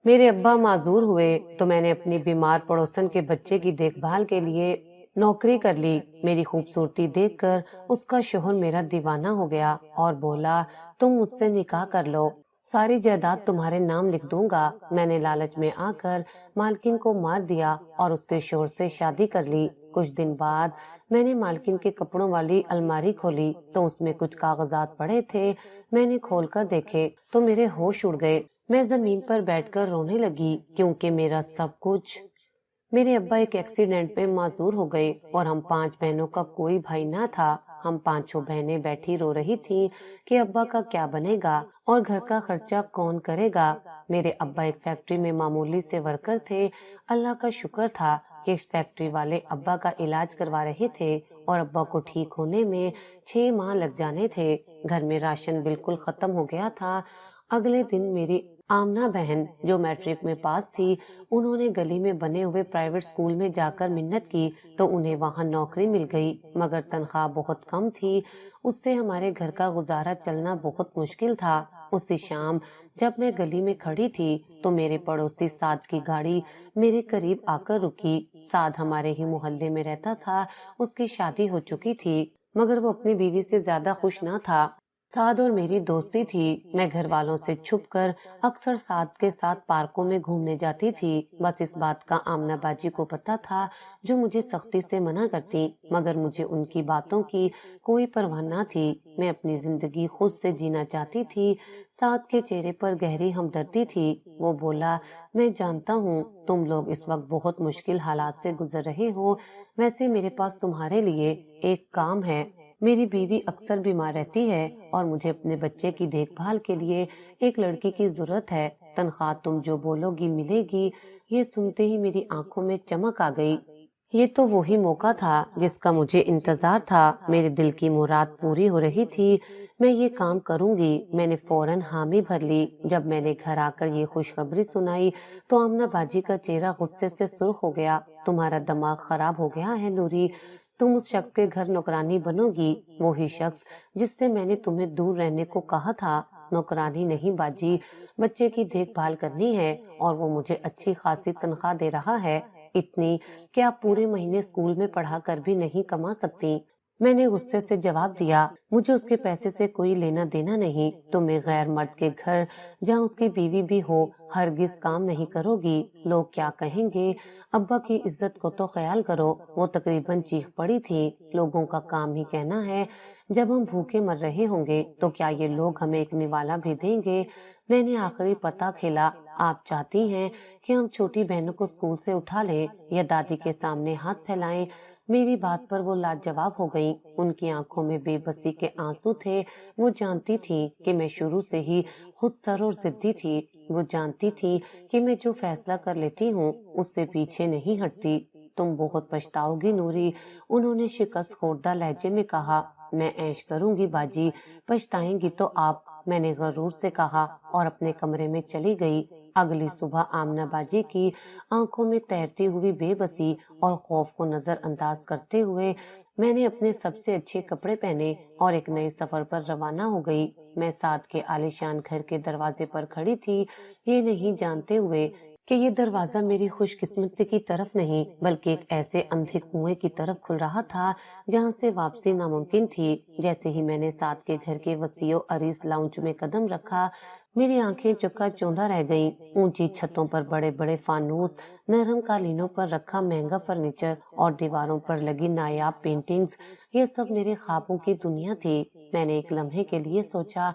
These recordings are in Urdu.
میرے ابا معذور ہوئے تو میں نے اپنی بیمار پڑوسن کے بچے کی دیکھ بھال کے لیے نوکری کر لی۔ میری خوبصورتی دیکھ کر اس کا شوہر میرا دیوانہ ہو گیا اور بولا تم مجھ سے نکاح کر لو، ساری جائیداد تمہارے نام لکھ دوں گا۔ میں نے لالچ میں آ کر مالکن کو مار دیا اور اس کے شوہر سے شادی کر لی۔ کچھ دن بعد میں نے مالکن کے کپڑوں والی الماری کھولی تو اس میں کچھ کاغذات پڑے تھے۔ میں نے کھول کر دیکھے تو میرے ہوش اڑ گئے۔ میں زمین پر بیٹھ کر رونے لگی کیونکہ میرا سب کچھ… میرے ابا ایک ایکسیڈنٹ میں معذور ہو گئے اور ہم 5 بہنوں کا کوئی بھائی نہ تھا۔ ہم 5 بہنیں بیٹھی رو رہی تھی کہ ابا کا کیا بنے گا اور گھر کا خرچہ کون کرے گا۔ میرے ابا ایک فیکٹری میں معمولی سے ورکر تھے۔ اللہ کا شکر تھا کہ اس فیکٹری والے ابا کا علاج کروا رہے تھے اور ابا کو ٹھیک ہونے میں 6 ماہ لگ جانے تھے۔ گھر میں راشن بالکل ختم ہو گیا تھا۔ اگلے دن میری آمنہ بہن جو میٹرک میں پاس تھی، انہوں نے گلی میں بنے ہوئے پرائیویٹ اسکول میں جا کر منت کی تو انہیں وہاں نوکری مل گئی، مگر تنخواہ بہت کم تھی۔ اس سے ہمارے گھر کا گزارا چلنا بہت مشکل تھا۔ اسی شام جب میں گلی میں کھڑی تھی تو میرے پڑوسی سعد کی گاڑی میرے قریب آ کر رکی۔ سعد ہمارے ہی محلے میں رہتا تھا۔ اس کی شادی ہو چکی تھی مگر وہ اپنی بیوی سے زیادہ خوش نہ تھا۔ سعد اور میری دوستی تھی۔ میں گھر والوں سے چھپ کر اکثر سعد کے ساتھ پارکوں میں گھومنے جاتی تھی۔ بس اس بات کا آمنہ باجی کو پتا تھا جو مجھے سختی سے منع کرتی، مگر مجھے ان کی باتوں کی کوئی پرواہ نہ تھی۔ میں اپنی زندگی خود سے جینا چاہتی تھی۔ سعد کے چہرے پر گہری ہمدردی تھی۔ وہ بولا میں جانتا ہوں تم لوگ اس وقت بہت مشکل حالات سے گزر رہے ہو، ویسے میرے پاس تمہارے لیے ایک کام ہے۔ میری بیوی اکثر بیمار رہتی ہے اور مجھے اپنے بچے کی دیکھ بھال کے لیے ایک لڑکی کی ضرورت ہے۔ تنخواہ تم جو بولو گی ملے گی۔ یہ سنتے ہی میری آنکھوں میں چمک آ گئی۔ یہ تو وہی موقع تھا جس کا مجھے انتظار تھا۔ میرے دل کی مراد پوری ہو رہی تھی۔ میں یہ کام کروں گی۔ میں نے فوراً حامی بھر لی۔ جب میں نے گھر آ کر یہ خوشخبری سنائی تو آمنہ باجی کا چہرہ غصے سے سرخ ہو گیا۔ تمہارا دماغ خراب ہو گیا ہے نوری، تم اس شخص کے گھر نوکرانی بنو گی، وہی شخص جس سے میں نے تمہیں دور رہنے کو کہا تھا۔ نوکرانی نہیں باجی، بچے کی دیکھ بھال کرنی ہے اور وہ مجھے اچھی خاصی تنخواہ دے رہا ہے، اتنی کہ آپ پورے مہینے اسکول میں پڑھا کر بھی نہیں کما سکتی۔ میں نے غصے سے جواب دیا مجھے اس کے پیسے سے کوئی لینا دینا نہیں۔ تم ایک غیر مرد کے گھر جہاں اس کی بیوی بھی ہو ہرگز کام نہیں کرو گی، لوگ کیا کہیں گے؟ ابا کی عزت کو تو خیال کرو۔ وہ تقریباً چیخ پڑی تھی۔ لوگوں کا کام ہی کہنا ہے جب ہم بھوکے مر رہے ہوں گے تو کیا یہ لوگ ہمیں ایک نوالا بھی دیں گے؟ میں نے آخری پتہ کھیلا، آپ چاہتی ہیں کہ ہم چھوٹی بہنوں کو اسکول سے اٹھا لیں یا دادی کے سامنے ہاتھ پھیلائیں؟ میری بات پر وہ لاجواب ہو گئیں۔ ان کی آنکھوں میں بے بسی کے آنسو تھے۔ وہ جانتی تھی کہ میں شروع سے ہی خود سر اور ضدی تھی۔ وہ جانتی تھی کہ میں جو فیصلہ کر لیتی ہوں اس سے پیچھے نہیں ہٹتی۔ تم بہت پچھتاؤ گی نوری، انہوں نے شکست خوردہ لہجے میں کہا۔ میں عیش کروں گی باجی، پچھتائیں گی تو آپ، میں نے غرور سے کہا اور اپنے کمرے میں چلی گئی۔ اگلی صبح آمنہ باجی کی آنکھوں میں تیرتی ہوئی بے بسی اور خوف کو نظر انداز کرتے ہوئے میں نے اپنے سب سے اچھے کپڑے پہنے اور ایک نئے سفر پر روانہ ہو گئی۔ میں سعد کے عالیشان گھر کے دروازے پر کھڑی تھی، یہ نہیں جانتے ہوئے کہ یہ دروازہ میری خوش قسمتی کی طرف نہیں بلکہ ایک ایسے اندھے کنویں کی طرف کھل رہا تھا جہاں سے واپسی ناممکن تھی۔ جیسے ہی میں نے سعد کے گھر کے وسیع و عریض لاؤنج میں قدم رکھا، میری آنکھیں چکا چوندھا رہ گئیں۔ اونچی چھتوں پر بڑے بڑے فانوس، نرم قالینوں پر رکھا مہنگا فرنیچر اور دیواروں پر لگی نایاب پینٹنگز، یہ سب میرے خوابوں کی دنیا تھی۔ میں نے ایک لمحے کے لیے سوچا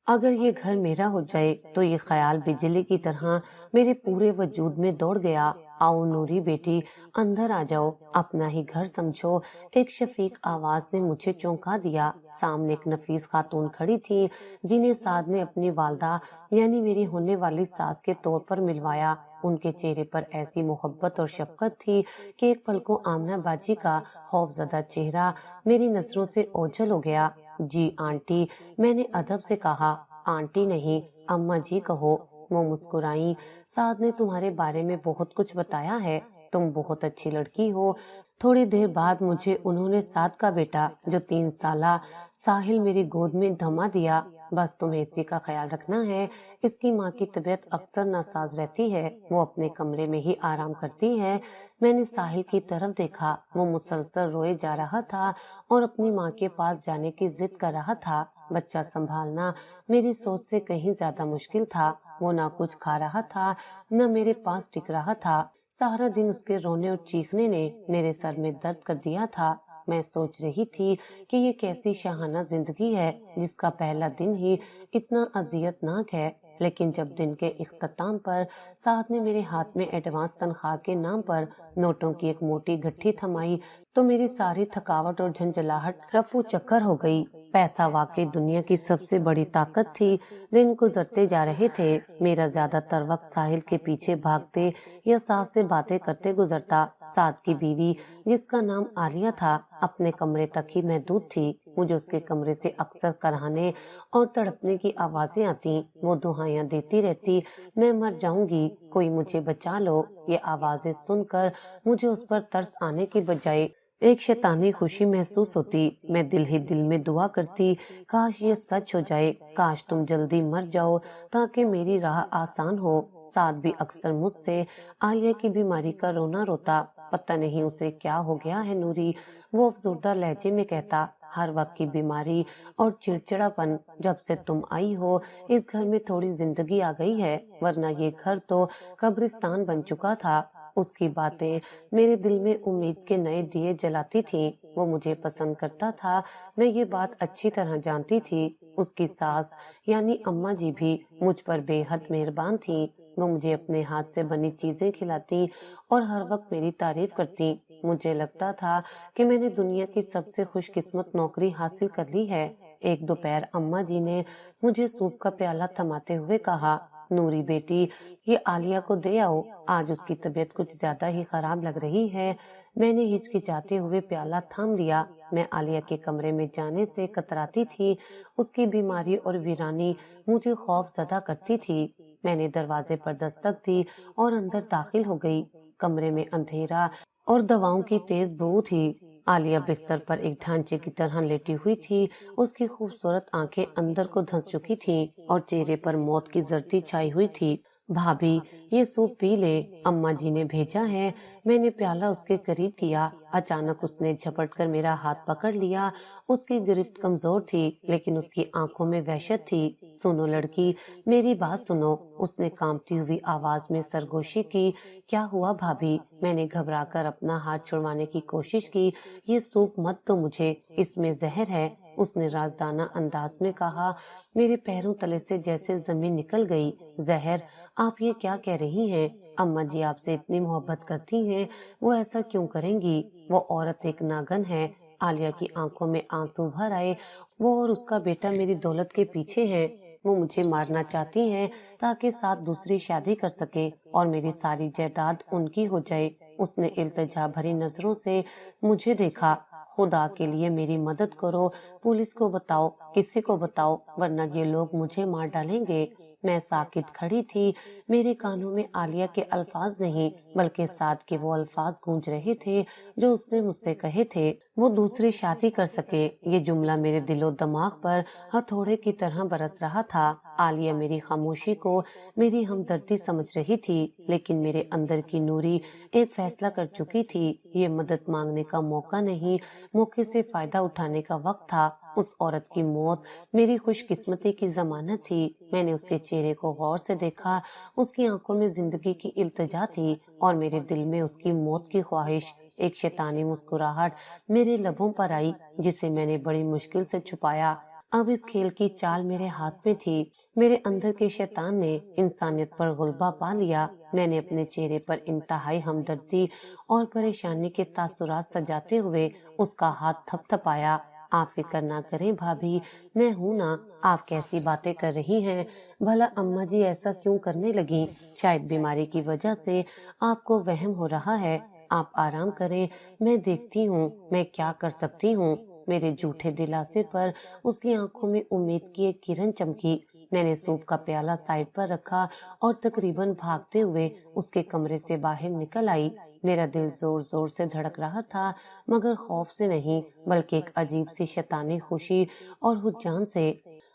اگر یہ گھر میرا ہو جائے تو یہ خیال بجلی کی طرح میرے پورے وجود میں دوڑ گیا۔ آؤ نوری بیٹی، اندر آ جاؤ، اپنا ہی گھر سمجھو۔ ایک شفیق آواز نے مجھے چونکا دیا۔ سامنے ایک نفیس خاتون کھڑی تھی جنہیں سعد نے اپنی والدہ یعنی میری ہونے والی ساس کے طور پر ملوایا۔ ان کے چہرے پر ایسی محبت اور شفقت تھی کہ ایک پل کو آمنہ باجی کا خوف زدہ چہرہ میری نظروں سے اوجھل ہو گیا۔ جی آنٹی، میں نے ادب سے کہا۔ آنٹی نہیں، اماں جی کہو۔ وہ مسکرائیں۔ سعد نے تمہارے بارے میں بہت کچھ بتایا ہے، تم بہت اچھی لڑکی ہو۔ تھوڑی دیر بعد مجھے انہوں نے سعد کا بیٹا جو 3 سالہ ساحل میری گود میں دھما دیا۔ بس تمہیں اسی کا خیال رکھنا ہے۔ اس کی ماں کی طبیعت اکثر ناساز رہتی ہے، وہ اپنے کمرے میں ہی آرام کرتی ہے۔ میں نے ساحل کی طرف دیکھا، وہ مسلسل روئے جا رہا تھا اور اپنی ماں کے پاس جانے کی ضد کر رہا تھا۔ بچہ سنبھالنا میری سوچ سے کہیں زیادہ مشکل تھا۔ وہ نہ کچھ کھا رہا تھا، نہ میرے پاس ٹک رہا تھا۔ سارا دن اس کے رونے اور چیخنے نے میرے سر میں درد کر دیا تھا۔ میں سوچ رہی تھی کہ یہ کیسی شاہانہ زندگی ہے جس کا پہلا دن ہی اتنا اذیت ناک ہے، لیکن جب دن کے اختتام پر سعد نے میرے ہاتھ میں ایڈوانس تنخواہ کے نام پر نوٹوں کی ایک موٹی گٹھی تھمائی تو میری ساری تھکاوٹ اور جھنجھلاہٹ رفو چکر ہو گئی۔ پیسہ واقعی دنیا کی سب سے بڑی طاقت تھی۔ دن گزرتے جا رہے تھے، میرا زیادہ تر وقت ساحل کے پیچھے بھاگتے یا سعد سے باتیں کرتے گزرتا۔ سعد کی بیوی جس کا نام عالیہ تھا اپنے کمرے تک ہی محدود تھی۔ مجھے اس کے کمرے سے اکثر کرہانے اور تڑپنے کی آوازیں آتی۔ وہ دعائیاں دیتی رہتی، میں مر جاؤں گی، کوئی مجھے بچا لو۔ یہ آوازیں سن کر مجھے اس پر ترس آنے کی بجائے ایک شیطانی خوشی محسوس ہوتی۔ میں دل ہی دل میں دعا کرتی، کاش یہ سچ ہو جائے، کاش تم جلدی مر جاؤ تاکہ میری راہ آسان ہو۔ سعد بھی اکثر مجھ سے عالیہ کی بیماری کا رونا روتا۔ پتہ نہیں اسے کیا ہو گیا ہے نوری، وہ افسردہ لہجے میں کہتا، ہر وقت کی بیماری اور چڑچڑا پن، جب سے تم آئی ہو اس گھر میں تھوڑی زندگی آ گئی ہے، ورنہ یہ گھر تو قبرستان بن چکا تھا۔ اس کی باتیں میرے دل میں امید کے نئے دیے جلاتی تھیں۔ وہ مجھے پسند کرتا تھا، میں یہ بات اچھی طرح جانتی تھی۔ اس کی ساس یعنی اماں جی بھی مجھ پر بے حد مہربان تھی۔ وہ مجھے اپنے ہاتھ سے بنی چیزیں کھلاتی اور ہر وقت میری تعریف کرتی۔ مجھے لگتا تھا کہ میں نے دنیا کی سب سے خوش قسمت نوکری حاصل کر لی ہے۔ ایک دوپہر اماں جی نے مجھے سوپ کا پیالہ تھماتے ہوئے کہا، نوری بیٹی، یہ عالیہ کو دے آؤ، آج اس کی طبیعت کچھ زیادہ ہی خراب لگ رہی ہے۔ میں نے ہچکچاتے ہوئے پیالہ تھام لیا۔ میں عالیہ کے کمرے میں جانے سے کتراتی تھی۔ اس کی بیماری اور ویرانی مجھے خوف زدہ کرتی تھی۔ میں نے دروازے پر دستک دی اور اندر داخل ہو گئی۔ کمرے میں اندھیرا اور دواؤں کی تیز بو تھی۔ عالیہ بستر پر ایک ڈھانچے کی طرح لیٹی ہوئی تھی۔ اس کی خوبصورت آنکھیں اندر کو دھنس چکی تھیں اور چہرے پر موت کی زردی چھائی ہوئی تھی۔ بھابھی، یہ سوپ پی لے، اماں جی نے بھیجا ہے۔ میں نے پیالہ اس کے قریب کیا۔ اچانک اس نے جھپٹ کر میرا ہاتھ پکڑ لیا۔ اس کی گرفت کمزور تھی لیکن اس کی آنکھوں میں وحشت تھی۔ سنو لڑکی، میری بات سنو، اس نے کانپتی ہوئی آواز میں سرگوشی کی۔ کیا ہوا بھابھی؟ میں نے گھبرا کر اپنا ہاتھ چھڑوانے کی کوشش کی۔ یہ سوپ مت دو مجھے، اس میں زہر ہے، اس نے رازدانہ انداز میں کہا۔ میرے پیروں تلے سے جیسے زمین نکل گئی۔ زہر؟ آپ یہ کیا کہہ رہی ہیں؟ اماں جی آپ سے اتنی محبت کرتی ہیں، وہ ایسا کیوں کریں گی؟ وہ عورت ایک ناگن ہے۔ عالیہ کی آنکھوں میں آنسو بھر آئے۔ وہ اور اس کا بیٹا میری دولت کے پیچھے ہیں۔ وہ مجھے مارنا چاہتی ہیں تاکہ ساتھ دوسری شادی کر سکے اور میری ساری جائیداد ان کی ہو جائے۔ اس نے التجا بھری نظروں سے مجھے دیکھا۔ خدا کے لیے میری مدد کرو، پولیس کو بتاؤ، کسی کو بتاؤ، ورنہ یہ لوگ مجھے مار ڈالیں گے۔ میں ساکت کھڑی تھی۔ میرے کانوں میں عالیہ کے الفاظ نہیں بلکہ سعد کے وہ الفاظ گونج رہے تھے جو اس نے مجھ سے کہے تھے، وہ دوسری شادی کر سکے۔ یہ جملہ میرے دل و دماغ پر ہتھوڑے کی طرح برس رہا تھا۔ عالیہ میری خاموشی کو میری ہمدردی سمجھ رہی تھی، لیکن میرے اندر کی نوری ایک فیصلہ کر چکی تھی۔ یہ مدد مانگنے کا موقع نہیں، موقع سے فائدہ اٹھانے کا وقت تھا۔ اس عورت کی موت میری خوش قسمتی کی ضمانت تھی۔ میں نے اس کے چہرے کو غور سے دیکھا۔ اس کی آنکھوں میں زندگی کی التجا تھی اور میرے دل میں اس کی موت کی خواہش۔ ایک شیطانی مسکراہٹ میرے لبوں پر آئی جسے میں نے بڑی مشکل سے چھپایا۔ اب اس کھیل کی چال میرے ہاتھ میں تھی۔ میرے اندر کے شیطان نے انسانیت پر غلبہ پا لیا۔ میں نے اپنے چہرے پر انتہائی ہمدردی اور پریشانی کے تاثرات سجاتے ہوئے اس کا ہاتھ تھپ تھپایا۔ آپ فکر نہ کریں بھابھی، میں ہوں نا۔ آپ کیسی باتیں کر رہی ہیں؟ بھلا اماں جی ایسا کیوں کرنے لگیں؟ شاید بیماری کی وجہ سے آپ کو وہم ہو رہا ہے۔ آپ آرام کریں، میں دیکھتی ہوں میں کیا کر سکتی ہوں۔ میرے جھوٹے دلاسے پر اس کی آنکھوں میں امید کی ایک کرن چمکی۔ میں نے سوپ کا پیالہ سائڈ پر رکھا اور تقریباً بھاگتے ہوئے اس کے کمرے سے باہر نکل آئی۔ میرا دل زور زور سے دھڑک رہا تھا، مگر خوف سے نہیں بلکہ ایک عجیب سی شیطانی خوشی اور ہجان سے۔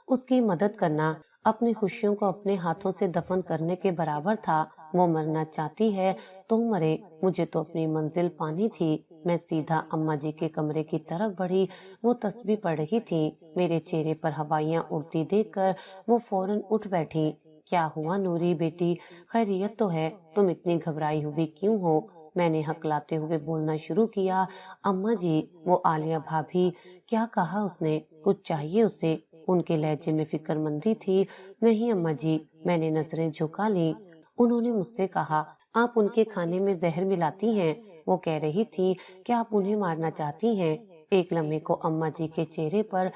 اس کی مدد کرنا اپنی خوشیوں کو اپنے ہاتھوں سے دفن کرنے کے برابر تھا۔ وہ مرنا چاہتی ہے تو مرے، مجھے تو اپنی منزل پانی تھی۔ میں سیدھا اماں جی کے کمرے کی طرف بڑھی۔ وہ تسبیح پڑھ رہی تھی۔ میرے چہرے پر ہوائیاں اڑتی دیکھ کر وہ فوراً اٹھ بیٹھی۔ کیا ہوا نوری بیٹی، خیریت تو ہے؟ تم اتنی گھبرائی ہوئی کیوں ہو؟ میں نے ہکلاتے ہوئے بولنا شروع کیا۔ اماں جی، وہ عالیہ بھابھی، کیا کہا اس نے؟ کچھ چاہیے اسے؟ ان کے لہجے میں فکر مندی تھی۔ نہیں اماں جی، میں نے نظریں جھکا لی۔ انہوں نے مجھ سے کہا آپ ان کے کھانے میں زہر ملاتی ہیں۔ وہ کہہ رہی تھی کہ آپ انہیں مارنا چاہتی ہیں۔ ایک لمحے کو اماں جی کے چہرے پر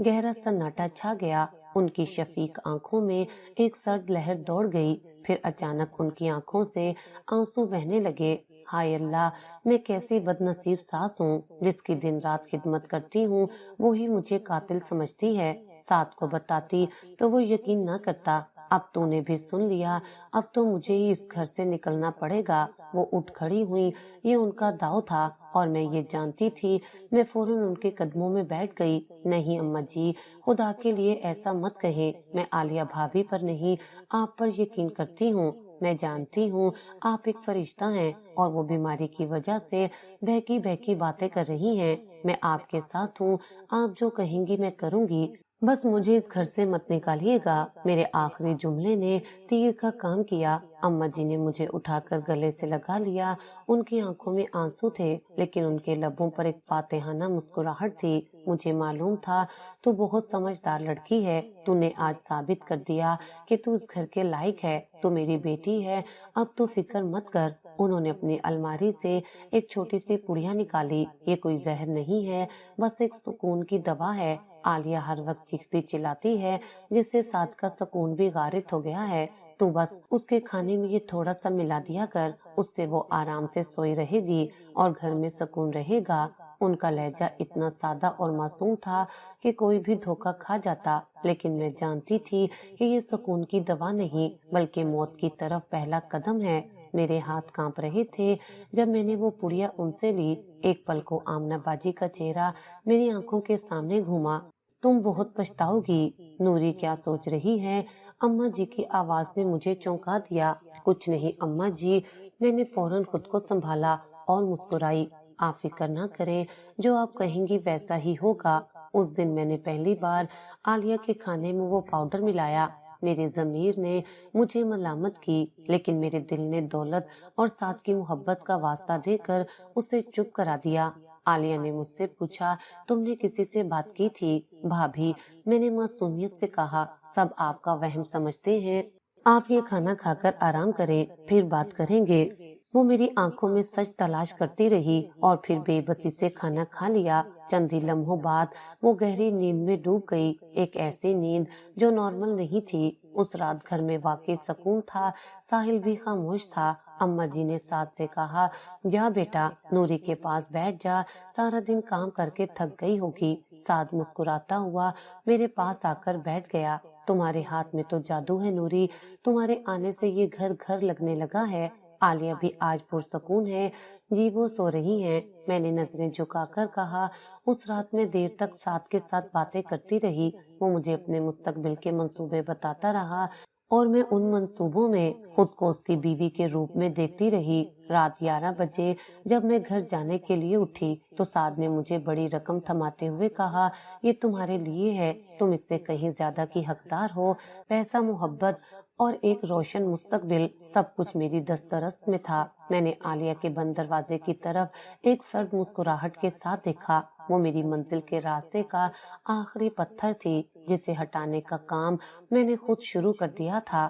گہرا سناٹا چھا گیا۔ ان کی شفیق آنکھوں میں ایک سرد لہر دوڑ گئی، پھر اچانک ان کی آنکھوں سے آنسو بہنے لگے۔ ہائے اللہ، میں کیسی بد نصیب ساس ہوں، جس کی دن رات خدمت کرتی ہوں وہی مجھے قاتل سمجھتی ہے۔ سعد کو بتاتی تو وہ یقین نہ کرتا۔ اب تو نے بھی سن لیا، اب تو مجھے ہی اس گھر سے نکلنا پڑے گا۔ وہ اٹھ کھڑی ہوئی، یہ ان کا داؤ تھا اور میں یہ جانتی تھی۔ میں فوراً ان کے قدموں میں بیٹھ گئی۔ نہیں اماں جی، خدا کے لیے ایسا مت کہیں، میں عالیہ بھابھی پر نہیں آپ پر یقین کرتی ہوں۔ میں جانتی ہوں آپ ایک فرشتہ ہیں اور وہ بیماری کی وجہ سے بہکی بہکی باتیں کر رہی ہیں۔ میں آپ کے ساتھ ہوں، آپ جو کہیں گی میں کروں گی، بس مجھے اس گھر سے مت نکالیے گا۔ میرے آخری جملے نے تیر کا کام کیا۔ اماں جی نے مجھے اٹھا کر گلے سے لگا لیا۔ ان کی آنکھوں میں آنسو تھے، لیکن ان کے لبوں پر ایک فاتحانہ مسکراہٹ تھی۔ مجھے معلوم تھا تو بہت سمجھدار لڑکی ہے، تو نے آج ثابت کر دیا کہ تو اس گھر کے لائق ہے، تو میری بیٹی ہے، اب تو فکر مت کر۔ انہوں نے اپنی الماری سے ایک چھوٹی سی پڑیا نکالی۔ یہ کوئی زہر نہیں ہے، بس ایک سکون کی دوا ہے۔ عالیہ ہر وقت چیختی چلاتی ہے، جس سے سعد کا سکون بھی غارت ہو گیا ہے۔ تو بس اس کے کھانے میں یہ تھوڑا سا ملا دیا کر، اس سے وہ آرام سے سوئی رہے گی اور گھر میں سکون رہے گا۔ ان کا لہجہ اتنا سادہ اور معصوم تھا کہ کوئی بھی دھوکا کھا جاتا، لیکن میں جانتی تھی کہ یہ سکون کی دوا نہیں بلکہ موت کی طرف پہلا قدم ہے۔ میرے ہاتھ کانپ رہے تھے جب میں نے وہ پڑیا ان سے لی۔ ایک پل کو آمنہ باجی کا چہرہ میری آنکھوں کے سامنے گھوما۔ تم بہت پچھتاؤ گی۔ نوری کیا سوچ رہی ہے؟ اماں جی کی آواز نے مجھے چونکا دیا۔ کچھ نہیں اماں جی، میں نے فوراً خود کو سنبھالا اور مسکرائی۔ آپ فکر نہ کریں، جو آپ کہیں گی ویسا ہی ہوگا۔ اس دن میں نے پہلی بار عالیہ کے کھانے میں وہ پاؤڈر ملایا۔ میرے ضمیر نے مجھے ملامت کی، لیکن میرے دل نے دولت اور سعد کی محبت کا واسطہ دے کر اسے چپ کرا دیا۔ عالیہ نے مجھ سے پوچھا تم نے کسی سے بات کی تھی؟ بھابھی، میں نے معصومیت سے کہا، سب آپ کا وہم سمجھتے ہیں، آپ یہ کھانا کھا کر آرام کریں، پھر بات کریں گے۔ وہ میری آنکھوں میں سچ تلاش کرتی رہی اور پھر بے بسی سے کھانا کھا لیا۔ چند ہی لمحوں بعد وہ گہری نیند میں ڈوب گئی، ایک ایسی نیند جو نارمل نہیں تھی۔ اس رات گھر میں واقعی سکون تھا، ساحل بھی خاموش تھا۔ اماں جی نے سعد سے کہا، جا بیٹا، نوری کے پاس بیٹھ جا، سارا دن کام کر کے تھک گئی ہوگی۔ سعد مسکراتا ہوا میرے پاس آ کر بیٹھ گیا۔ تمہارے ہاتھ میں تو جادو ہے نوری، تمہارے آنے سے یہ گھر گھر لگنے لگا ہے۔ عالیہ بھی آج پرسکون ہے؟ جی وہ سو رہی ہیں، میں نے نظریں جھکا کر کہا۔ اس رات میں دیر تک سعد کے ساتھ باتیں کرتی رہی۔ وہ مجھے اپنے مستقبل کے منصوبے بتاتا رہا اور میں ان منصوبوں میں خود کو اس کی بیوی کے روپ میں دیکھتی رہی۔ رات 11 بجے جب میں گھر جانے کے لیے اٹھی تو سعد نے مجھے بڑی رقم تھماتے ہوئے کہا، یہ تمہارے لیے ہے، تم اس سے کہیں زیادہ کی حقدار ہو۔ پیسہ، محبت اور ایک روشن مستقبل، سب کچھ میری دسترس میں تھا۔ میں نے عالیہ کے بند دروازے کی طرف ایک سرد مسکراہٹ کے ساتھ دیکھا۔ وہ میری منزل کے راستے کا آخری پتھر تھی جسے ہٹانے کا کام میں نے خود شروع کر دیا تھا۔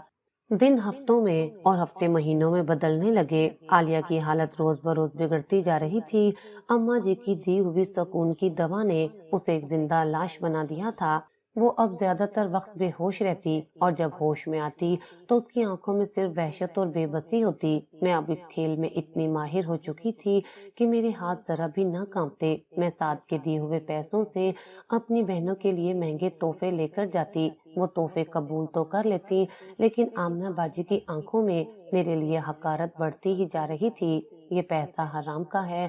دن ہفتوں میں اور ہفتے مہینوں میں بدلنے لگے۔ عالیہ کی حالت روز بروز بگڑتی جا رہی تھی۔ اماں جی کی دی ہوئی سکون کی دوا نے اسے ایک زندہ لاش بنا دیا تھا۔ وہ اب زیادہ تر وقت بے ہوش رہتی اور جب ہوش میں آتی تو اس کی آنکھوں میں صرف وحشت اور بے بسی ہوتی۔ میں اب اس کھیل میں اتنی ماہر ہو چکی تھی کہ میرے ہاتھ ذرا بھی نہ کانپتے۔ میں سعد کے دیے ہوئے پیسوں سے اپنی بہنوں کے لیے مہنگے تحفے لے کر جاتی۔ وہ تحفے قبول تو کر لیتی، لیکن آمنہ باجی کی آنکھوں میں میرے لیے حقارت بڑھتی ہی جا رہی تھی۔ یہ پیسہ حرام کا ہے،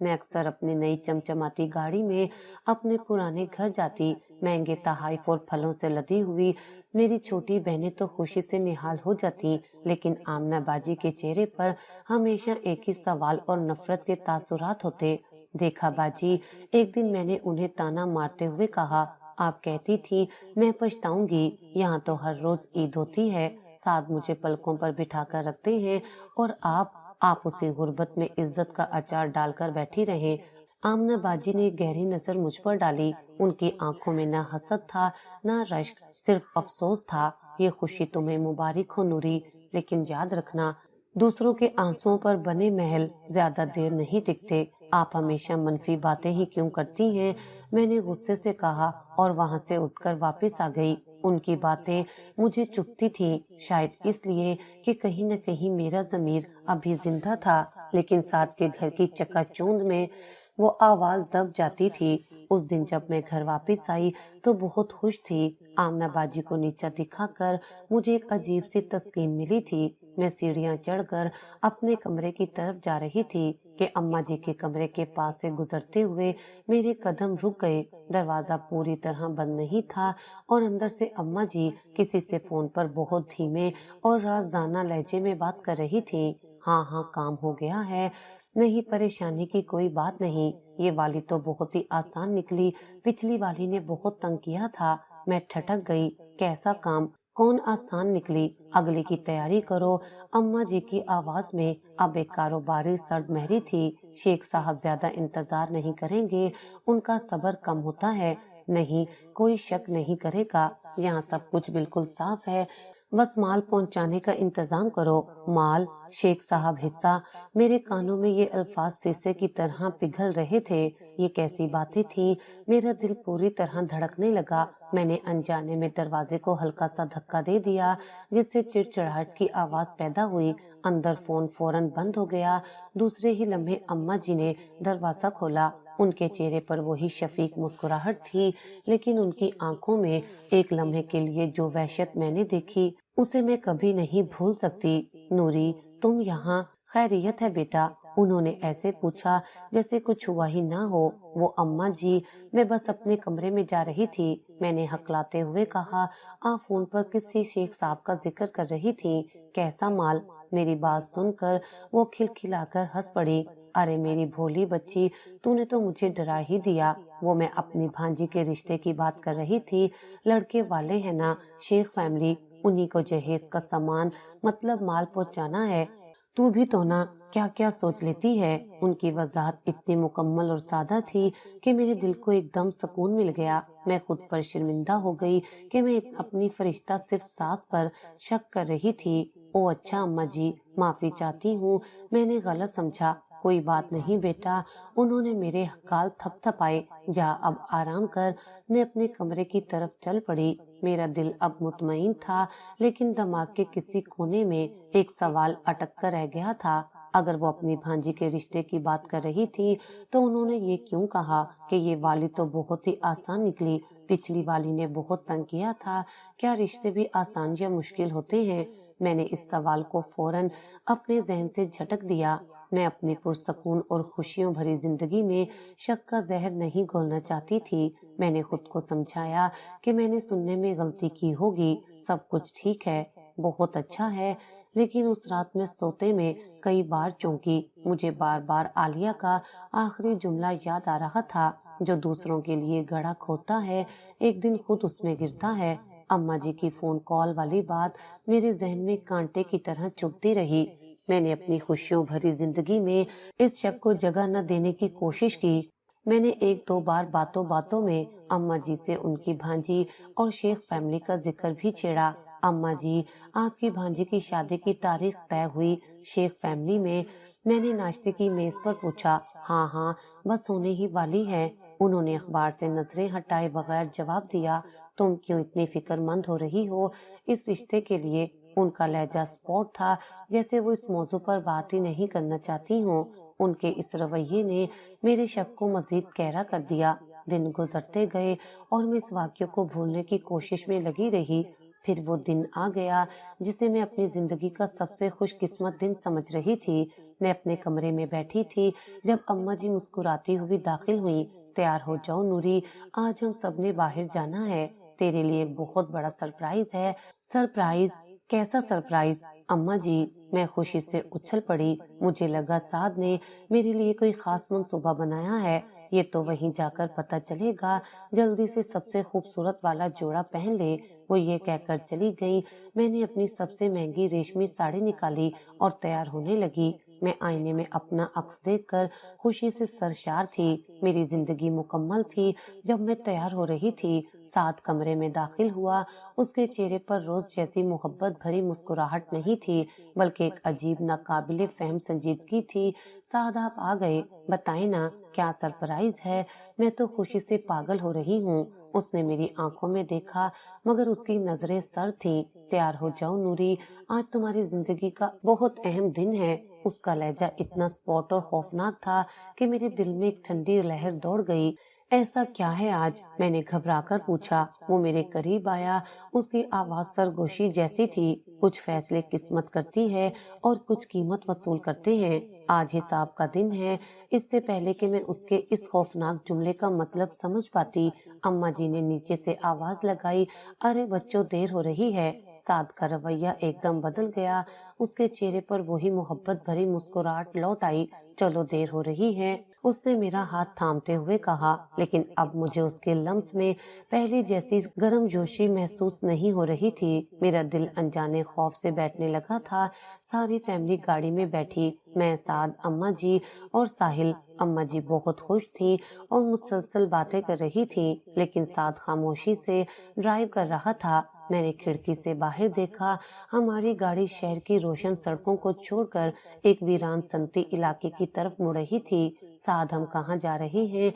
میں اکثر اپنی نئی چمچماتی گاڑی میں اپنے پرانے گھر جاتی۔ مہنگے تحائف اور پھلوں سے لدی ہوئی میری چھوٹی بہنیں تو خوشی سے نہال ہو جاتی، لیکن آمنہ باجی کے چہرے پر ہمیشہ ایک ہی سوال اور نفرت کے تاثرات ہوتے۔ دیکھا باجی، ایک دن میں نے انہیں تانا مارتے ہوئے کہا، آپ کہتی تھی میں پچھتاؤں گی، یہاں تو ہر روز عید ہوتی ہے، ساتھ مجھے پلکوں پر بٹھا کر رکھتے ہیں اور آپ اسی غربت میں عزت کا اچار ڈال کر بیٹھی رہیں۔ آمنہ باجی نے گہری نظر مجھ پر ڈالی۔ ان کی آنکھوں میں نہ حسد تھا نہ رشک، صرف افسوس تھا۔ یہ خوشی تمہیں مبارک ہو نوری، لیکن یاد رکھنا دوسروں کے آنسوؤں پر بنے محل زیادہ دیر نہیں ٹکتے۔ آپ ہمیشہ منفی باتیں ہی کیوں کرتی ہیں؟ میں نے غصے سے کہا اور وہاں سے اٹھ کر واپس آ گئی۔ ان کی باتیں مجھے چبھتی تھیں، شاید اس لیے کہ کہیں نہ کہیں میرا ضمیر ابھی زندہ تھا، لیکن ساتھ کے گھر کی چکا چوند میں وہ آواز دب جاتی تھی۔ اس دن جب میں گھر واپس آئی تو بہت خوش تھی۔ آمنہ باجی کو نیچا دکھا کر مجھے ایک عجیب سی تسکین ملی تھی۔ میں سیڑھیاں چڑھ کر اپنے کمرے کی طرف جا رہی تھی کہ اماں جی کے کمرے کے پاس سے گزرتے ہوئے میرے قدم رک گئے۔ دروازہ پوری طرح بند نہیں تھا اور اندر سے اماں جی کسی سے فون پر بہت دھیمے اور رازدانہ لہجے میں بات کر رہی تھی۔ ہاں کام ہو گیا ہے، نہیں پریشانی کی کوئی بات نہیں۔ یہ والی تو بہت ہی آسان نکلی، پچھلی والی نے بہت تنگ کیا تھا۔ میں ٹھٹک گئی، کیسا کام؟ کون آسان نکلی؟ اگلے کی تیاری کرو۔ اماں جی کی آواز میں اب ایک کاروباری سرد مہری تھی۔ شیخ صاحب زیادہ انتظار نہیں کریں گے، ان کا صبر کم ہوتا ہے۔ نہیں، کوئی شک نہیں کرے گا، یہاں سب کچھ بالکل صاف ہے، بس مال پہنچانے کا انتظام کرو۔ مال؟ شیخ صاحب حصہ؟ میرے کانوں میں یہ الفاظ سیسے کی طرح پگھل رہے تھے۔ یہ کیسی باتیں تھیں؟ میرا دل پوری طرح دھڑکنے لگا۔ میں نے انجانے میں دروازے کو ہلکا سا دھکا دے دیا، جس سے چڑچڑاہٹ کی آواز پیدا ہوئی۔ اندر فون فوراً بند ہو گیا۔ دوسرے ہی لمحے اماں جی نے دروازہ کھولا۔ ان کے چہرے پر وہی شفیق مسکراہٹ تھی، لیکن ان کی آنکھوں میں ایک لمحے کے لیے جو وحشت میں نے دیکھی اسے میں کبھی نہیں بھول سکتی۔ نوری، تم یہاں؟ خیریت ہے بیٹا؟ انہوں نے ایسے پوچھا جیسے کچھ ہوا ہی نہ ہو۔ وہ اماں جی، میں بس اپنے کمرے میں جا رہی تھی، میں نے ہکلاتے ہوئے کہا۔ آپ فون پر کسی شیخ صاحب کا ذکر کر رہی تھی، کیسا مال؟ میری بات سن کر وہ کھلکھلا کر ہنس پڑی۔ ارے میری بھولی بچی، تو نے تو مجھے ڈرا ہی دیا۔ وہ میں اپنی بھانجی کے رشتے کی بات کر رہی تھی۔ لڑکے والے ہیں نا، شیخ فیملی، انہی کو جہیز کا سامان مطلب مال پہنچانا ہے۔ تو بھی تو نا کیا کیا سوچ لیتی ہے۔ ان کی وضاحت اتنی مکمل اور سادہ تھی کہ میرے دل کو ایک دم سکون مل گیا۔ میں خود پر شرمندہ ہو گئی کہ میں اپنی فرشتہ صرف ساس پر شک کر رہی تھی۔ او اچھا اماں جی، معافی چاہتی ہوں، میں نے غلط سمجھا۔ کوئی بات نہیں بیٹا، انہوں نے میرے گال تھپ تھپائے۔ جا اب آرام کر۔ میں اپنے کمرے کی طرف چل پڑی۔ میرا دل اب مطمئن تھا، لیکن دماغ کے کسی کونے میں ایک سوال اٹک کر رہ گیا تھا۔ اگر وہ اپنی بھانجی کے رشتے کی بات کر رہی تھی تو انہوں نے یہ کیوں کہا کہ یہ والی تو بہت ہی آسان نکلی، پچھلی والی نے بہت تنگ کیا تھا؟ کیا رشتے بھی آسان یا مشکل ہوتے ہیں؟ میں نے اس سوال کو فوراً اپنے ذہن سے جھٹک دیا۔ میں اپنی پرسکون اور خوشیوں بھری زندگی میں شک کا زہر نہیں گھولنا چاہتی تھی۔ میں نے خود کو سمجھایا کہ میں نے سننے میں غلطی کی ہوگی، سب کچھ ٹھیک ہے، بہت اچھا ہے۔ لیکن اس رات میں سوتے میں کئی بار چونکی۔ مجھے بار بار عالیہ کا آخری جملہ یاد آ رہا تھا، جو دوسروں کے لیے گڑھا کھودتا ہے ایک دن خود اس میں گرتا ہے۔ اماں جی کی فون کال والی بات میرے ذہن میں کانٹے کی طرح چبھتی رہی۔ میں نے اپنی خوشیوں بھری زندگی میں اس شک کو جگہ نہ دینے کی کوشش کی۔ میں نے ایک دو بار باتوں باتوں میں اماں جی سے ان کی بھانجی اور شیخ فیملی کا ذکر بھی چھیڑا۔ اماں جی، آپ کی بھانجی کی شادی کی تاریخ طے ہوئی شیخ فیملی میں؟ میں نے ناشتے کی میز پر پوچھا۔ ہاں، بس ہونے ہی والی ہے، انہوں نے اخبار سے نظریں ہٹائے بغیر جواب دیا۔ تم کیوں اتنی فکر مند ہو رہی ہو اس رشتے کے لیے؟ ان کا لہجہ سپوٹ تھا، جیسے وہ اس موضوع پر بات ہی نہیں کرنا چاہتی ہوں۔ ان کے اس رویے نے میرے شک کو مزید گہرا کر دیا۔ دن گزرتے گئے اور میں اس واقعے کو بھولنے کی کوشش میں لگی رہی۔ پھر وہ دن آ گیا جسے میں اپنی زندگی کا سب سے خوش قسمت دن سمجھ رہی تھی۔ میں اپنے کمرے میں بیٹھی تھی جب اماں جی مسکراتی ہوئی داخل ہوئی۔ تیار ہو جاؤ نوری، آج ہم سب نے باہر جانا ہے، تیرے لیے ایک بہت بڑا سرپرائز ہے۔ سرپرائز؟ کیسا سرپرائز اماں جی؟ میں خوشی سے اچھل پڑی، مجھے لگا سعد نے میرے لیے کوئی خاص منصوبہ بنایا ہے، یہ تو وہیں جا کر پتہ چلے گا، جلدی سے سب سے خوبصورت والا جوڑا پہن لے۔ وہ یہ کہہ کر چلی گئی۔ میں نے اپنی سب سے مہنگی ریشمی ساڑی نکالی اور تیار ہونے لگی۔ میں آئینے میں اپنا عکس دیکھ کر خوشی سے سرشار تھی، میری زندگی مکمل تھی۔ جب میں تیار ہو رہی تھی، سعد کمرے میں داخل ہوا۔ اس کے چہرے پر روز جیسی محبت بھری مسکراہٹ نہیں تھی، بلکہ ایک عجیب ناقابل فہم سنجیدگی تھی۔ سعد آپ آ گئے، بتائیں نا کیا سرپرائز ہے؟ میں تو خوشی سے پاگل ہو رہی ہوں۔ اس نے میری آنکھوں میں دیکھا مگر اس کی نظریں سر تھیں۔ تیار ہو جاؤ نوری، آج تمہاری زندگی کا بہت اہم دن ہے۔ اس کا لہجہ اتنا سپوٹ اور خوفناک تھا کہ میرے دل میں ایک ٹھنڈی لہر دوڑ گئی۔ ایسا کیا ہے آج؟ میں نے گھبرا کر پوچھا۔ وہ میرے قریب آیا، اس کی آواز سرگوشی جیسی تھی۔ کچھ فیصلے قسمت کرتی ہے اور کچھ قیمت وصول کرتے ہیں۔ آج حساب کا دن ہے۔ اس سے پہلے کہ میں اس کے اس خوفناک جملے کا مطلب سمجھ پاتی، اماں جی نے نیچے سے آواز لگائی، ارے بچوں دیر ہو رہی ہے۔ سعد کا رویہ ایک دم بدل گیا، اس کے چہرے پر وہی محبت بھری مسکراہٹ لوٹ آئی۔ چلو دیر ہو رہی ہے، اس نے میرا ہاتھ تھامتے ہوئے کہا، لیکن اب مجھے اس کے لمس میں پہلی جیسی گرم جوشی محسوس نہیں ہو رہی تھی۔ میرا دل انجانے خوف سے بیٹھنے لگا تھا۔ ساری فیملی گاڑی میں بیٹھی، میں، سعد، اماں جی اور ساحل۔ اماں جی بہت خوش تھی اور مسلسل باتیں کر رہی تھی، لیکن سعد خاموشی سے ڈرائیو کر رہا تھا۔ میں نے کھڑکی سے باہر دیکھا، ہماری گاڑی شہر کی روشن سڑکوں کو چھوڑ کر ایک ویران سنتی علاقے کی طرف مڑ رہی تھی۔ سعد ہم کہاں جا رہے ہیں؟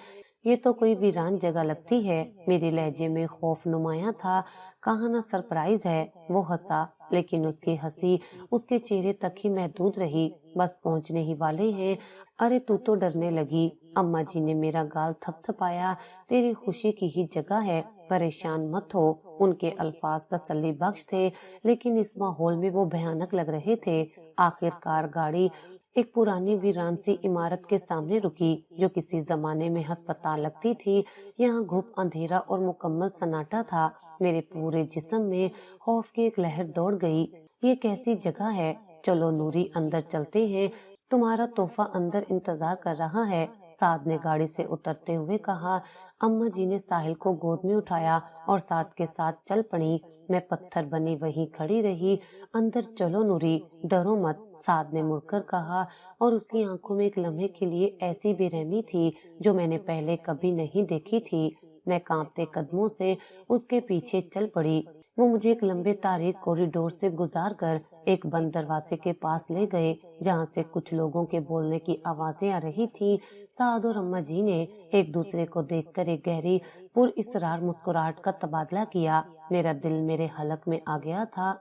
یہ تو کوئی ویران جگہ لگتی ہے۔ میرے لہجے میں خوف نمایاں تھا۔ کہاں نہ سرپرائز ہے۔ وہ ہنسا، لیکن اس کی ہنسی اس کے چہرے تک ہی محدود رہی۔ بس پہنچنے ہی والے ہیں۔ ارے تو ڈرنے لگی۔ اماں جی نے میرا گال تھپ تھپایا، تیری خوشی کی ہی جگہ ہے، پریشان مت ہو۔ ان کے الفاظ تسلی بخش تھے، لیکن اس ماحول میں وہ بھیانک لگ رہے تھے۔ آخر کار گاڑی ایک پرانی ویران سی عمارت کے سامنے رکی، جو کسی زمانے میں ہسپتال لگتی تھی۔ یہاں گھپ اندھیرا اور مکمل سناٹا تھا۔ میرے پورے جسم میں خوف کی ایک لہر دوڑ گئی۔ یہ کیسی جگہ ہے؟ چلو نوری اندر چلتے ہیں، تمہارا تحفہ اندر انتظار کر رہا ہے، سعد نے گاڑی سے اترتے ہوئے کہا۔ اماں جی نے ساحل کو گود میں اٹھایا اور سعد کے ساتھ چل پڑی۔ میں پتھر بنی وہیں کھڑی رہی۔ اندر چلو نوری، ڈرو مت، سعد نے مڑ کر کہا، اور اس کی آنکھوں میں ایک لمحے کے لیے ایسی بے رحمی تھی جو میں نے پہلے کبھی نہیں دیکھی تھی۔ میں کانپتے قدموں سے اس کے پیچھے چل پڑی۔ وہ مجھے ایک لمبے تاریک کوریڈور سے گزار کر ایک بند دروازے کے پاس لے گئے، جہاں سے کچھ لوگوں کے بولنے کی آوازیں آ رہی تھی۔ سعد اور اماں جی نے ایک دوسرے کو دیکھ کر ایک گہری پر اسرار مسکراہٹ کا تبادلہ کیا۔ میرا دل میرے حلق میں آ گیا تھا۔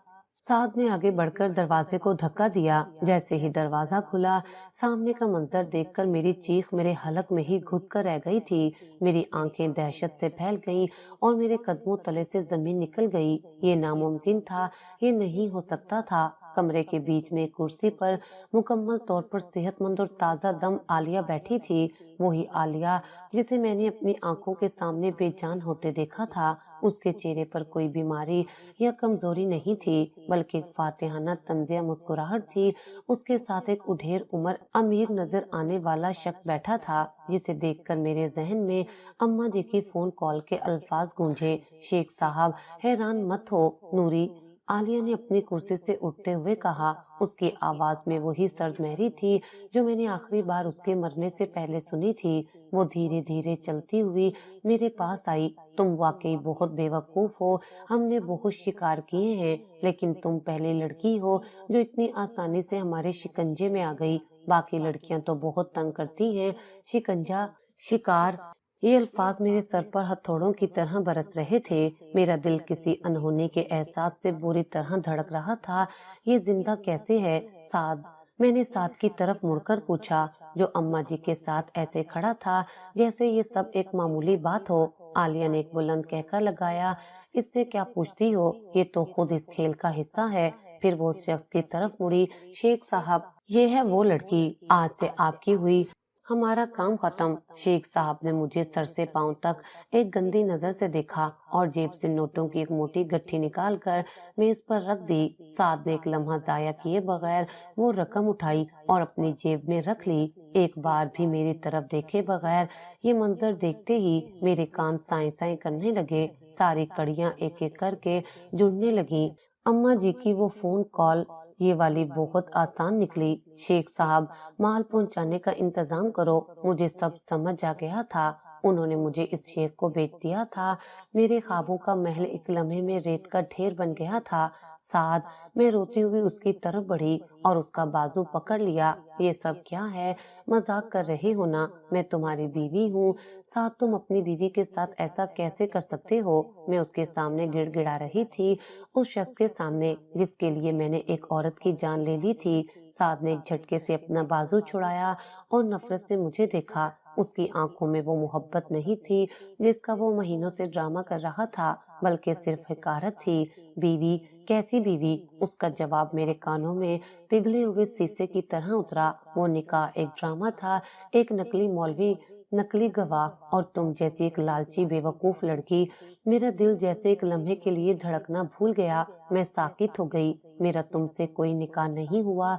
سعد نے آگے بڑھ کر دروازے کو دھکا دیا۔ جیسے ہی دروازہ کھلا، سامنے کا منظر دیکھ کر میری چیخ میرے حلق میں ہی گھٹ کر رہ گئی تھی۔ میری آنکھیں دہشت سے پھیل گئیں اور میرے قدموں تلے سے زمین نکل گئی۔ یہ ناممکن تھا، یہ نہیں ہو سکتا تھا۔ کمرے کے بیچ میں ایک کرسی پر مکمل طور پر صحت مند اور تازہ دم عالیہ بیٹھی تھی، وہی عالیہ جسے میں نے اپنی آنکھوں کے سامنے بے جان ہوتے دیکھا تھا۔ اس کے چہرے پر کوئی بیماری یا کمزوری نہیں تھی، بلکہ ایک فاتحانہ طنزیہ مسکراہٹ تھی۔ اس کے ساتھ ایک اڈھیر عمر امیر نظر آنے والا شخص بیٹھا تھا، جسے دیکھ کر میرے ذہن میں اماں جی کی فون کال کے الفاظ گونجے، شیخ صاحب حیران مت ہو نوری، عالیہ نے اپنی کرسی سے اٹھتے ہوئے کہا۔ اس کی آواز میں وہی سرد مہری تھی جو میں نے آخری بار اس کے مرنے سے پہلے سنی تھی۔ وہ دھیرے دھیرے چلتی ہوئی میرے پاس آئی۔ تم واقعی بہت بے وقوف ہو، ہم نے بہت شکار کیے ہیں، لیکن تم پہلی لڑکی ہو جو اتنی آسانی سے ہمارے شکنجے میں آ گئی۔ باقی لڑکیاں تو بہت تنگ کرتی ہیں، شکنجہ، شکار، یہ الفاظ میرے سر پر ہتھوڑوں کی طرح برس رہے تھے۔ میرا دل کسی انہونی کے احساس سے بری طرح دھڑک رہا تھا۔ یہ زندہ کیسے ہے سعد؟ میں نے سعد کی طرف مڑ کر پوچھا، جو اماں جی کے ساتھ ایسے کھڑا تھا جیسے یہ سب ایک معمولی بات ہو۔ عالیہ نے ایک بلند کہکا لگایا، اس سے کیا پوچھتی ہو، یہ تو خود اس کھیل کا حصہ ہے۔ پھر وہ اس شخص کی طرف مڑی۔ شیخ صاحب، یہ ہے وہ لڑکی، آج سے آپ کی ہوئی، ہمارا کام ختم۔ شیخ صاحب نے مجھے سر سے پاؤں تک ایک گندی نظر سے دیکھا اور جیب سے نوٹوں کی ایک موٹی گٹھی نکال کر میز پر رکھ دی۔ سعد نے ایک لمحہ ضائع کیے بغیر وہ رقم اٹھائی اور اپنی جیب میں رکھ لی۔ ایک بار بھی میری طرف دیکھے بغیر یہ منظر دیکھتے ہی میرے کان سائیں سائیں کرنے لگے، ساری کڑیاں ایک ایک کر کے جڑنے لگیں۔ اماں جی کی وہ فون کال یہ والی بہت آسان نکلی۔ شیخ صاحب، مال پہنچانے کا انتظام کرو۔ مجھے سب سمجھ آ گیا تھا، انہوں نے مجھے اس شیخ کو بیچ دیا تھا۔ میرے خوابوں کا محل ایک لمحے میں ریت کا ڈھیر بن گیا تھا۔ سعد، میں روتی ہوئی اس کی طرف بڑھی اور اس کا بازو پکڑ لیا۔ یہ سب کیا ہے؟ مذاق کر رہے ہو نا؟ میں تمہاری بیوی ہوں۔ سعد، تم اپنی بیوی کے ساتھ ایسا کیسے کر سکتے ہو؟ میں اس کے سامنے گڑ گڑا رہی تھی، اس شخص کے سامنے جس کے لیے میں نے ایک عورت کی جان لے لی تھی۔ سعد نے ایک جھٹکے سے اپنا بازو چھڑایا اور نفرت سے مجھے دیکھا۔ اس کی آنکھوں میں وہ محبت نہیں تھی جس کا وہ مہینوں سے ڈرامہ کر رہا تھا، بلکہ صرف حقارت تھی۔ بیوی؟ کیسی بیوی؟ اس کا جواب میرے کانوں میں پگھلے ہوئے شیشے کی طرح اترا۔ وہ نکاح ایک ڈرامہ تھا، ایک نقلی مولوی، نقلی گواہ، اور تم جیسی ایک لالچی بے وقوف لڑکی۔ میرا دل جیسے ایک لمحے کے لیے دھڑکنا بھول گیا۔ میں ساکت ہو گئی۔ میرا تم سے کوئی نکاح نہیں ہوا۔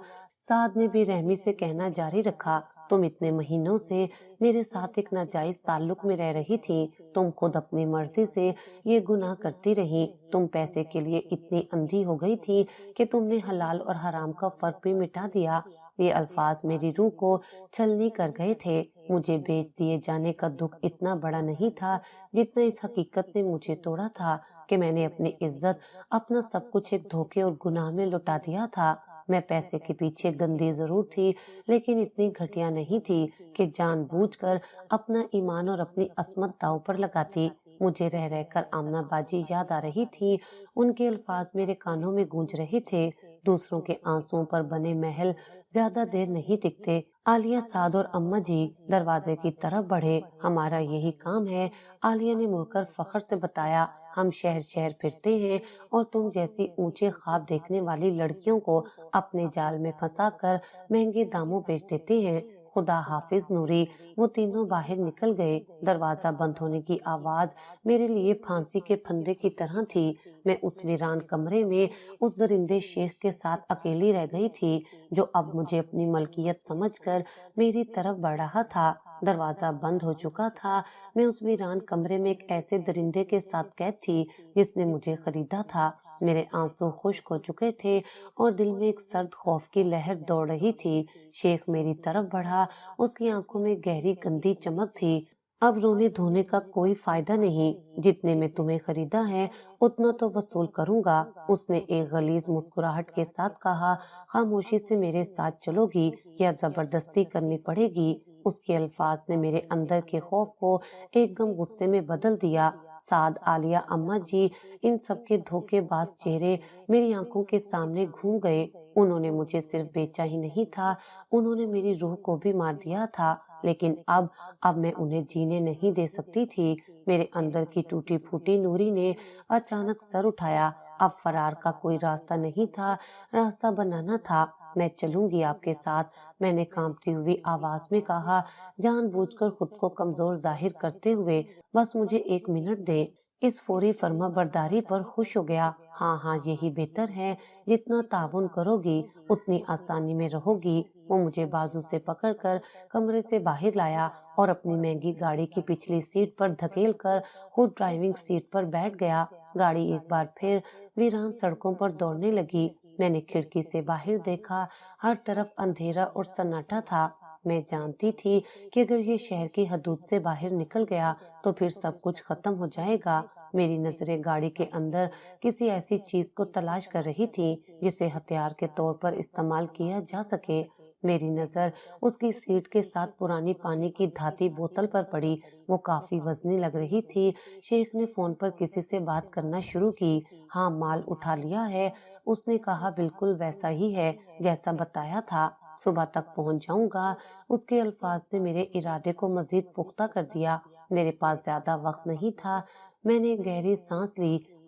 سعد نے بے رحمی سے کہنا جاری رکھا، تم اتنے مہینوں سے میرے ساتھ ایک ناجائز تعلق میں رہ رہی تھی، تم خود اپنی مرضی سے یہ گناہ کرتی رہی، تم پیسے کے لیے اتنی اندھی ہو گئی تھی کہ تم نے حلال اور حرام کا فرق بھی مٹا دیا۔ یہ الفاظ میری روح کو چھلنی کر گئے تھے۔ مجھے بیچ دیے جانے کا دکھ اتنا بڑا نہیں تھا جتنا اس حقیقت نے مجھے توڑا تھا کہ میں نے اپنی عزت، اپنا سب کچھ ایک دھوکے اور گناہ میں لٹا دیا تھا۔ میں پیسے کے پیچھے گندی ضرور تھی، لیکن اتنی گھٹیا نہیں تھی کہ جان بوجھ کر اپنا ایمان اور اپنی عصمت داؤ پر لگاتی۔ مجھے رہ رہ کر آمنہ باجی یاد آ رہی تھی، ان کے الفاظ میرے کانوں میں گونج رہے تھے، دوسروں کے آنسوؤں پر بنے محل زیادہ دیر نہیں ٹکتے۔ عالیہ، سعد اور اماں جی دروازے کی طرف بڑھے۔ ہمارا یہی کام ہے، عالیہ نے مڑ کر فخر سے بتایا، ہم شہر شہر پھرتے ہیں اور تم جیسی اونچے خواب دیکھنے والی لڑکیوں کو اپنے جال میں پھنسا کر مہنگے داموں بیچ دیتے ہیں۔ خدا حافظ نوری۔ وہ تینوں باہر نکل گئے۔ دروازہ بند ہونے کی آواز میرے لیے پھانسی کے پھندے کی طرح تھی۔ میں اس ویران کمرے میں اس درندے شیخ کے ساتھ اکیلی رہ گئی تھی جو اب مجھے اپنی ملکیت سمجھ کر میری طرف بڑھ رہا تھا۔ دروازہ بند ہو چکا تھا۔ میں اس ویران کمرے میں ایک ایسے درندے کے ساتھ قید تھی جس نے مجھے خریدا تھا۔ میرے آنسو خشک ہو چکے تھے اور دل میں ایک سرد خوف کی لہر دوڑ رہی تھی۔ شیخ میری طرف بڑھا، اس کی آنکھوں میں گہری گندی چمک تھی۔ اب رونے دھونے کا کوئی فائدہ نہیں، جتنے میں تمہیں خریدا ہے اتنا تو وصول کروں گا۔ اس نے ایک غلیظ مسکراہٹ کے ساتھ کہا، خاموشی سے میرے ساتھ چلو گی یا زبردستی کرنی پڑے گی؟ اس کے الفاظ نے میرے اندر کے خوف کو ایک دم غصے میں بدل دیا۔ سعد، عالیہ، اماں جی، ان سب کے دھوکے باز چہرے میری آنکھوں کے سامنے گھوم گئے۔ انہوں نے مجھے صرف بیچا ہی نہیں تھا، انہوں نے میری روح کو بھی مار دیا تھا، لیکن اب میں انہیں جینے نہیں دے سکتی تھی۔ میرے اندر کی ٹوٹی پھوٹی نوری نے اچانک سر اٹھایا۔ اب فرار کا کوئی راستہ نہیں تھا، راستہ بنانا تھا۔ میں چلوں گی آپ کے ساتھ، میں نے کانپتی ہوئی آواز میں کہا، جان بوجھ کر خود کو کمزور ظاہر کرتے ہوئے، بس مجھے 1 منٹ دیں۔ اس فوری فرما برداری پر خوش ہو گیا۔ ہاں ہاں، یہی بہتر ہے، جتنا تعاون کرو گی اتنی آسانی میں رہو گی۔ وہ مجھے بازو سے پکڑ کر کمرے سے باہر لایا اور اپنی مہنگی گاڑی کی پچھلی سیٹ پر دھکیل کر خود ڈرائیونگ سیٹ پر بیٹھ گیا۔ گاڑی ایک بار پھر ویران سڑکوں پر دوڑنے لگی۔ میں نے کھڑکی سے باہر دیکھا، ہر طرف اندھیرا اور سناٹا تھا۔ میں جانتی تھی کہ اگر یہ شہر کی حدود سے باہر نکل گیا تو پھر سب کچھ ختم ہو جائے گا۔ میری نظریں گاڑی کے اندر کسی ایسی چیز کو تلاش کر رہی تھی جسے ہتھیار کے طور پر استعمال کیا جا سکے۔ میری نظر اس کی سیٹ کے ساتھ پرانی پانی کی دھاتی بوتل پر پڑی، وہ کافی وزنی لگ رہی تھی۔ شیخ نے فون پر کسی سے بات کرنا شروع کی۔ ہاں، مال اٹھا لیا ہے، اس نے کہا، بالکل ویسا ہی ہے جیسا بتایا تھا، صبح تک پہنچ جاؤں گا۔ اس کے الفاظ نے میرے ارادے کو مزید پختہ کر دیا۔ میرے پاس زیادہ وقت نہیں تھا۔ میں نے گہری سانس لی،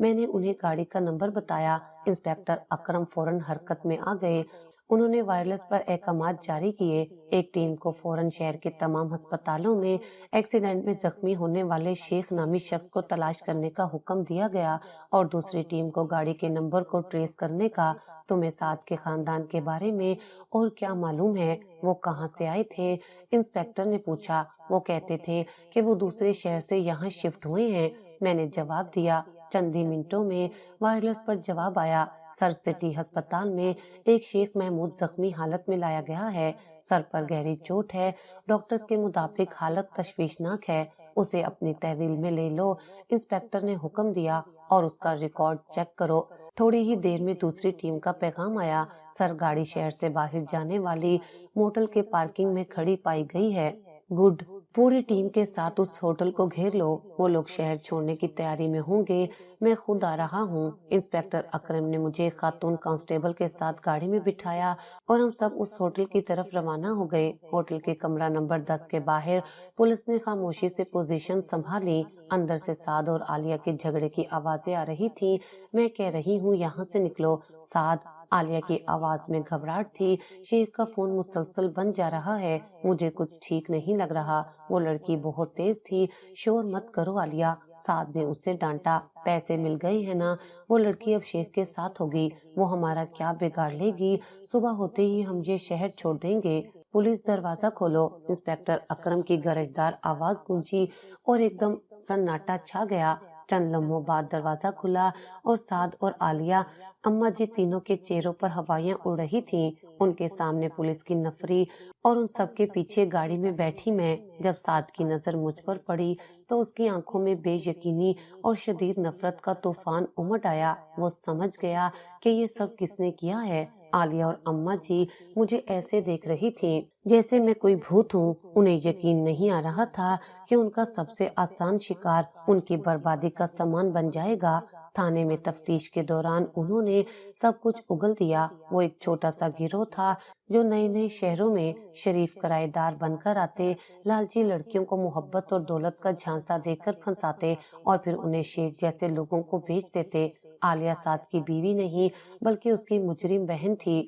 میں نے انہیں گاڑی کا نمبر بتایا۔ انسپیکٹر اکرم فوراً حرکت میں آ گئے۔ انہوں نے وائرلیس پر احکامات جاری کیے۔ ایک ٹیم کو فوراً شہر کے تمام ہسپتالوں میں ایکسیڈنٹ میں زخمی ہونے والے شیخ نامی شخص کو تلاش کرنے کا حکم دیا گیا اور دوسری ٹیم کو گاڑی کے نمبر کو ٹریس کرنے کا۔ تمہیں سعد کے خاندان کے بارے میں اور کیا معلوم ہے؟ وہ کہاں سے آئے تھے؟ انسپیکٹر نے پوچھا۔ وہ کہتے تھے کہ وہ دوسرے شہر سے یہاں شفٹ ہوئے ہیں۔ میں نے جواب دیا۔ چند ہی منٹوں میں وائرلیس پر جواب آیا۔ سر سٹی ہسپتال میں ایک شیخ محمود زخمی حالت میں لایا گیا ہے۔ سر پر گہری چوٹ ہے۔ ڈاکٹرز کے مطابق حالت تشویشناک ہے۔ اسے اپنی تحویل میں لے لو۔ انسپیکٹر نے حکم دیا اور اس کا ریکارڈ چیک کرو۔ تھوڑی ہی دیر میں دوسری ٹیم کا پیغام آیا۔ سر گاڑی شہر سے باہر جانے والی موٹل کے پارکنگ میں کھڑی پائی گئی ہے۔ گڈ، پوری ٹیم کے ساتھ اس ہوٹل کو گھیر لو۔ وہ لوگ شہر چھوڑنے کی تیاری میں ہوں گے۔ میں خود آ رہا ہوں۔ انسپیکٹر اکرم نے مجھے ایک خاتون کانسٹیبل کے ساتھ گاڑی میں بٹھایا اور ہم سب اس ہوٹل کی طرف روانہ ہو گئے۔ ہوٹل کے کمرہ نمبر 10 کے باہر پولیس نے خاموشی سے پوزیشن سنبھالی۔ اندر سے سعد اور عالیہ کے جھگڑے کی آوازیں آ رہی تھیں۔ میں کہہ رہی ہوں یہاں سے نکلو۔ سعد، عالیہ کی آواز میں گھبراہٹ تھی۔ شیخ کا فون مسلسل بند جا رہا ہے۔ مجھے کچھ ٹھیک نہیں لگ رہا۔ وہ لڑکی بہت تیز تھی۔ شور مت کرو عالیہ، سعد نے اسے ڈانٹا۔ پیسے مل گئے ہیں نا؟ وہ لڑکی اب شیخ کے ساتھ ہوگی۔ وہ ہمارا کیا بگاڑ لے گی؟ صبح ہوتے ہی ہم یہ شہر چھوڑ دیں گے۔ پولیس، دروازہ کھولو۔ انسپیکٹر اکرم کی گرجدار آواز گونجی اور ایک دم سناٹا چھا گیا۔ چند لمحوں بعد دروازہ کھلا اور سعد اور عالیہ اماں جی تینوں کے چہروں پر ہوائیاں اڑ رہی تھیں۔ ان کے سامنے پولیس کی نفری اور ان سب کے پیچھے گاڑی میں بیٹھی میں۔ جب سعد کی نظر مجھ پر پڑی تو اس کی آنکھوں میں بے یقینی اور شدید نفرت کا طوفان امڈ آیا۔ وہ سمجھ گیا کہ یہ سب کس نے کیا ہے۔ عالیہ اور اماں جی مجھے ایسے دیکھ رہی تھیں جیسے میں کوئی بھوت ہوں۔ انہیں یقین نہیں آ رہا تھا کہ ان کا سب سے آسان شکار ان کی بربادی کا سامان بن جائے گا۔ تھانے میں تفتیش کے دوران انہوں نے سب کچھ اگل دیا۔ وہ ایک چھوٹا سا گروہ تھا جو نئے نئے شہروں میں شریف کرایہ دار بن کر آتے، لالچی لڑکیوں کو محبت اور دولت کا جھانسا دے کر پھنساتے اور پھر انہیں شیخ جیسے لوگوں کو بیچ دیتے۔ عالیہ سعد کی بیوی نہیں بلکہ اس کی مجرم بہن تھی۔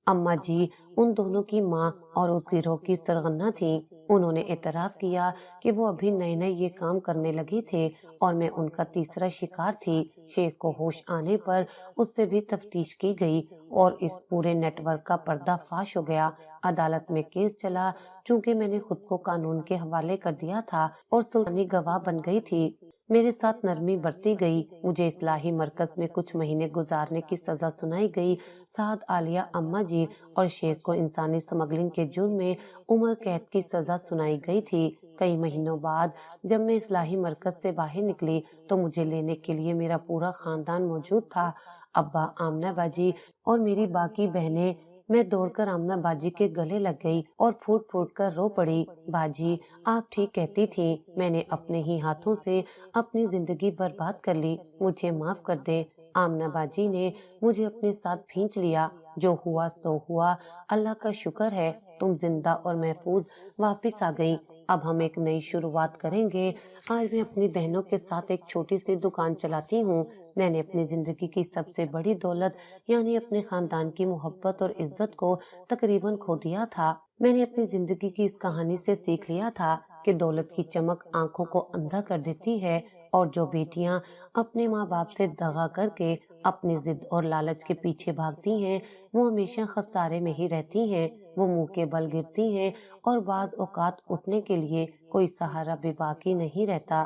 اماں جی ان دونوں کی ماں اور اس گروہ کی سرغنہ تھیں۔ انہوں نے اعتراف کیا کہ وہ ابھی نئے نئے یہ کام کرنے لگے تھے اور میں ان کا تیسرا شکار تھی۔ شیخ کو ہوش آنے پر اس سے بھی تفتیش کی گئی اور اس پورے نیٹ ورک کا پردہ فاش ہو گیا۔ عدالت میں کیس چلا۔ چونکہ میں نے خود کو قانون کے حوالے کر دیا تھا اور سلطانی گواہ بن گئی تھی، میرے ساتھ نرمی برتی گئی۔ مجھے اصلاحی مرکز میں کچھ مہینے گزارنے کی سزا سنائی گئی۔ سعد، عالیہ، اماں جی اور شیخ کو انسانی سمگلنگ کے جرم میں عمر قید کی سزا سنائی گئی تھی۔ کئی مہینوں بعد جب میں اصلاحی مرکز سے باہر نکلی تو مجھے لینے کے لیے میرا پورا خاندان موجود تھا۔ ابا، آمنہ باجی اور میری باقی بہنیں۔ میں دوڑ کر آمنہ باجی کے گلے لگ گئی اور پھوٹ پھوٹ کر رو پڑی۔ باجی، آپ ٹھیک کہتی تھیں، میں نے اپنے ہی ہاتھوں سے اپنی زندگی برباد کر لی، مجھے معاف کر دیں۔ آمنہ باجی نے مجھے اپنے ساتھ کھینچ لیا۔ جو ہوا سو ہوا، اللہ کا شکر ہے تم زندہ اور محفوظ واپس آ گئیں۔ اب ہم ایک نئی شروعات کریں گے۔ آج میں اپنی بہنوں کے ساتھ ایک چھوٹی سی دکان چلاتی ہوں۔ میں نے اپنی زندگی کی سب سے بڑی دولت یعنی اپنے خاندان کی محبت اور عزت کو تقریباً کھو دیا تھا۔ میں نے اپنی زندگی کی اس کہانی سے سیکھ لیا تھا کہ دولت کی چمک آنکھوں کو اندھا کر دیتی ہے اور جو بیٹیاں اپنے ماں باپ سے دغا کر کے اپنی ضد اور لالچ کے پیچھے بھاگتی ہیں وہ ہمیشہ خسارے میں ہی رہتی ہیں۔ وہ منہ کے بل گرتی ہیں اور بعض اوقات اٹھنے کے لیے کوئی سہارا بھی باقی نہیں رہتا۔